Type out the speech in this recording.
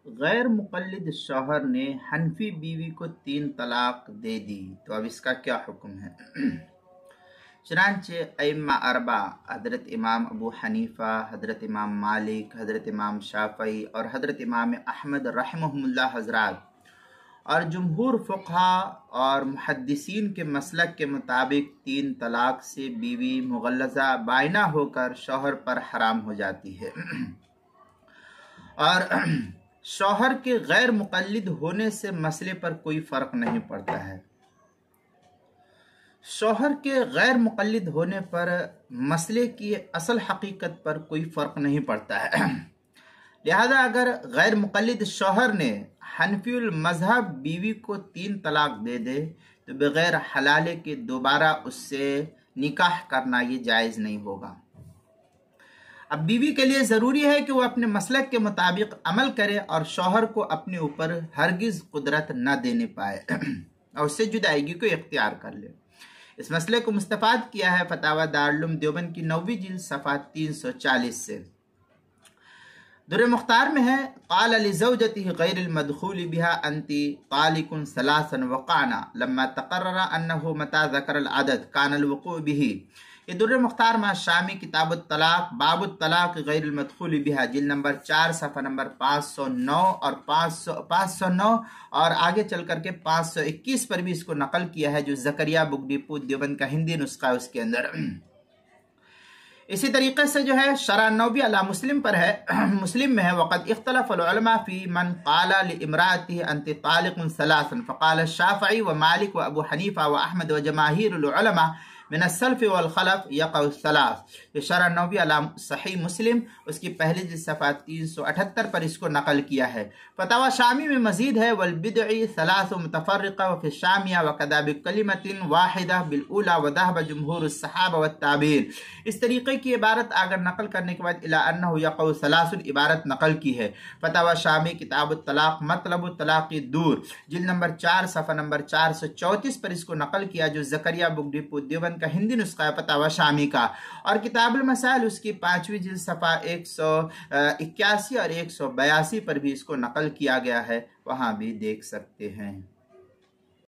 गैर मुक़ल्लिद शौहर ने हनफी बीवी को 3 तलाक दे दी, तो अब इसका क्या हुक्म है? चुनांचे अइम्मा अरबा हज़रत इमाम अबू हनीफ़ा, हज़रत इमाम मालिक, हज़रत इमाम शाफ़ई और हज़रत इमाम अहमद रहमहुमुल्लाह हज़रात और जमहूर फ़ुक़हा और मुहद्दिसीन के मसलक के मुताबिक 3 तलाक से बीवी मुग़ल्लज़ा बाइना होकर शौहर पर हराम हो जाती है। और शौहर के गैर मुक़ल्लिद होने से मसले पर कोई फ़र्क नहीं पड़ता है। शौहर के गैर मुक़ल्लिद होने पर मसले की असल हकीकत पर कोई फ़र्क नहीं पड़ता है। लिहाजा अगर गैर मुक़ल्लिद शौहर ने हनफीउल मज़हब बीवी को 3 तलाक दे दे तो बग़ैर हलाले के दोबारा उससे निकाह करना ये जायज़ नहीं होगा। अब बीवी के लिए ज़रूरी है कि वो अपने मसलक के मुताबिक अमल करे और शौहर को अपने ऊपर हरगिज़ कुदरत न देने पाए और उससे जुदाईगी को इख्तियार कर ले। इस मसले को मुस्तफ़ाद किया है फतावा दारुल उलूम देवबंद की 9वीं जिल्द सफ़ा 340 से। दुर्र मुख्तार में है क़ाल लिज़ौजतिही गैरिल मदख़ूल बिहा अंती तालिकुन सलासन वक़अना लम्मा तक़र्ररा अन्नहु मता ज़करल अदद कानल वक़ू बिही। ये दुर्र मुख्तार मा शामी किताबुत तलाक बाबुत तलाक गैरिल मदख़ूल बिहा जिल्द नंबर 4 सफ़ा नंबर 509 और 509 और आगे चल करके 521 पर भी इसको नकल किया है, जो ज़करिया बुक डिपो देवबंद का हिंदी नुस्खा उसके अंदर। इसी तरीके से जो है शरह नौवी अला मुस्लिम पर है, मुस्लिम में है वक़द इख्तलफ़ल उलमा फ़ी मन क़ाला लिइम्राअतिही अंति तालिक़ुन सलासन फ़क़ाल शाफ़ई व मालिक व अबू हनीफ़ा व अहमद व जमाहीरुल उलमा मिन अस्सल्फ़ वल ख़लफ़ यक़उ सलास। ये शरह नौवी अला सही मुस्लिम उसकी पहली जिल्द सफ़ा 378 पर इसको नकल किया है। फतावा शामी में मजीद है वल बिदई सलास मुतफ़र्रिक़ा व फ़ी शामिया व कदा बिकलिमतिन वाहिदा बिल ऊला व दहब जमहूरुस सहाबा व ताबीन। इस तरीके की इबारत अगर नकल करने के बाद इला अन्नहु यक़उ सलासुल इबारत नकल की है। फतावा शामी किताबुत तलाक मतलबुत तलाक़ी दूर जिल्द नंबर 4 सफ़ा नंबर 434 पर इसको नकल किया, जो ज़करिया बुक डिपो देवबंद का हिंदी नुस्खा है फतावा शामी का। और किताबुल मसाइल उसकी 5वीं जिल्द सफ़ा 181 और 182 पर भी इसको नकल किया गया है, वहां भी देख सकते हैं।